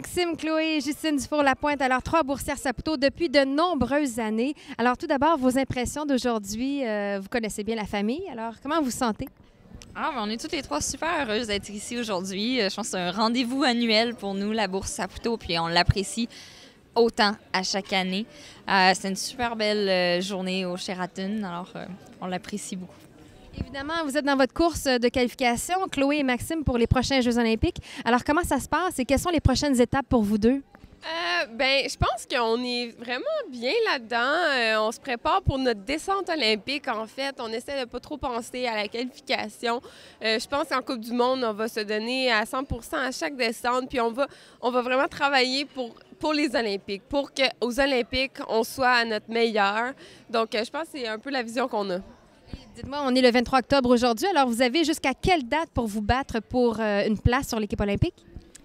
Maxime, Chloé et Justine Dufour-Lapointe, alors 3 boursières Saputo depuis de nombreuses années. Alors tout d'abord, vos impressions d'aujourd'hui. Vous connaissez bien la famille, alors comment vous vous sentez? On est toutes les trois super heureuses d'être ici aujourd'hui. Je pense que c'est un rendez-vous annuel pour nous, la Bourse Saputo, puis on l'apprécie autant à chaque année. C'est une super belle journée au Sheraton, alors on l'apprécie beaucoup. Évidemment, vous êtes dans votre course de qualification, Chloé et Maxime, pour les prochains Jeux olympiques. Alors comment ça se passe et quelles sont les prochaines étapes pour vous deux? Je pense qu'on est vraiment bien là-dedans. On se prépare pour notre descente olympique, en fait. On essaie de ne pas trop penser à la qualification. Je pense qu'en Coupe du monde, on va se donner à 100 % à chaque descente, puis on va vraiment travailler pour les Olympiques, pour qu'aux Olympiques, on soit à notre meilleur. Donc, je pense que c'est un peu la vision qu'on a. Dites-moi, on est le 23 octobre aujourd'hui, alors vous avez jusqu'à quelle date pour vous battre pour une place sur l'équipe olympique?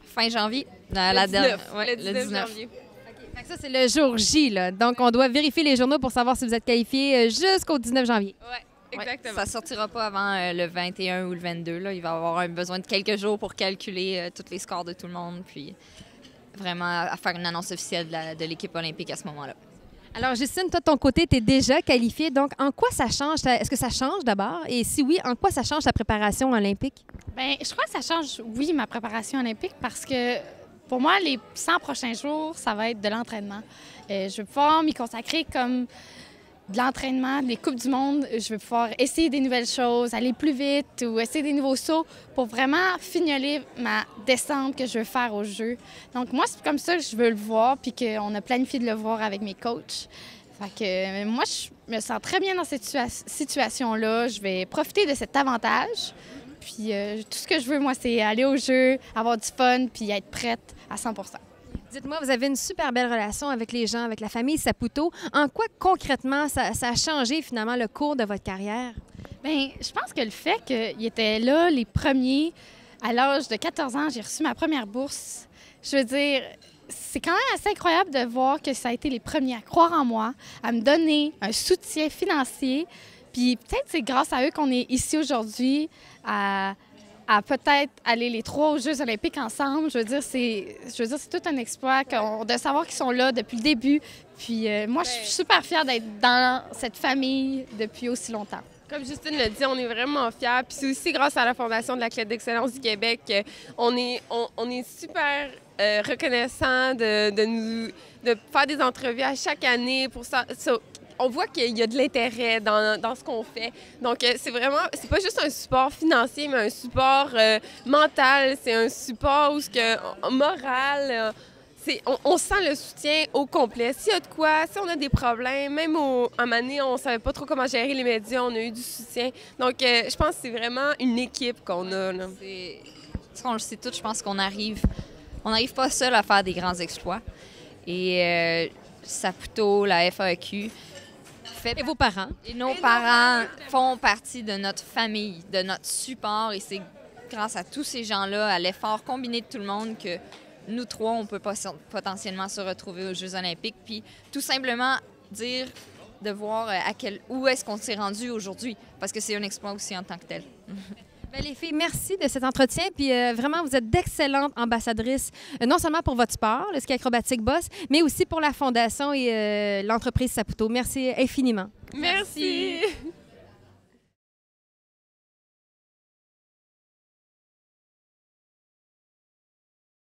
Fin janvier. Le 19 janvier. OK. Fait que ça, c'est le jour J, là. Donc, on doit vérifier les journaux pour savoir si vous êtes qualifié jusqu'au 19 janvier. Oui, exactement. Ça ne sortira pas avant le 21 ou le 22. Là. Il va y avoir besoin de quelques jours pour calculer tous les scores de tout le monde, puis vraiment à faire une annonce officielle de l'équipe olympique à ce moment-là. Alors, Justine, toi, de ton côté, tu es déjà qualifiée. Donc, en quoi ça change? Est-ce que ça change d'abord? Et si oui, en quoi ça change ta préparation olympique? Bien, je crois que ça change, oui, ma préparation olympique parce que pour moi, les 100 prochains jours, ça va être de l'entraînement. Je vais pouvoir m'y consacrer comme de l'entraînement, des Coupes du monde. Je vais pouvoir essayer des nouvelles choses, aller plus vite ou essayer des nouveaux sauts pour vraiment fignoler ma descente que je veux faire au jeu. Donc moi, c'est comme ça que je veux le voir puis qu'on a planifié de le voir avec mes coachs. Fait que moi, je me sens très bien dans cette situation-là. Je vais profiter de cet avantage. Puis tout ce que je veux, moi, c'est aller au jeu, avoir du fun puis être prête à 100 %. Dites-moi, vous avez une super belle relation avec les gens, avec la famille Saputo. En quoi concrètement ça a changé finalement le cours de votre carrière? Bien, je pense que le fait qu'ils étaient là, les premiers, à l'âge de 14 ans, j'ai reçu ma première bourse. Je veux dire, c'est quand même assez incroyable de voir que ça a été les premiers à croire en moi, à me donner un soutien financier. Puis peut-être c'est grâce à eux qu'on est ici aujourd'hui à peut-être aller les 3 aux Jeux olympiques ensemble. Je veux dire, c'est tout un exploit de savoir qu'ils sont là depuis le début. Puis moi, je suis super fière d'être dans cette famille depuis aussi longtemps. Comme Justine l'a dit, on est vraiment fiers. Puis c'est aussi grâce à la Fondation de l'athlète d'excellence du Québec qu'on est super reconnaissant de faire des entrevues à chaque année pour ça. On voit qu'il y a de l'intérêt dans ce qu'on fait. Donc, c'est pas juste un support financier, mais un support mental. C'est un support moral. On sent le soutien au complet. S'il y a de quoi, si on a des problèmes, même à un moment donné, on savait pas trop comment gérer les médias, on a eu du soutien. Donc, je pense que c'est vraiment une équipe qu'on a. Là. On le sait tous, je pense qu'on n'arrive pas seul à faire des grands exploits. Et Saputo, la FAQ... Et vos parents? Et nos parents font partie de notre famille, de notre support. Et c'est grâce à tous ces gens-là, à l'effort combiné de tout le monde, que nous trois, on peut potentiellement se retrouver aux Jeux olympiques. Puis tout simplement de voir où est-ce qu'on s'est rendu aujourd'hui. Parce que c'est un exploit aussi en tant que tel. Bien, les filles, merci de cet entretien. Puis vraiment, vous êtes d'excellentes ambassadrices, non seulement pour votre sport, le ski acrobatique Boss, mais aussi pour la Fondation et l'entreprise Saputo. Merci infiniment. Merci.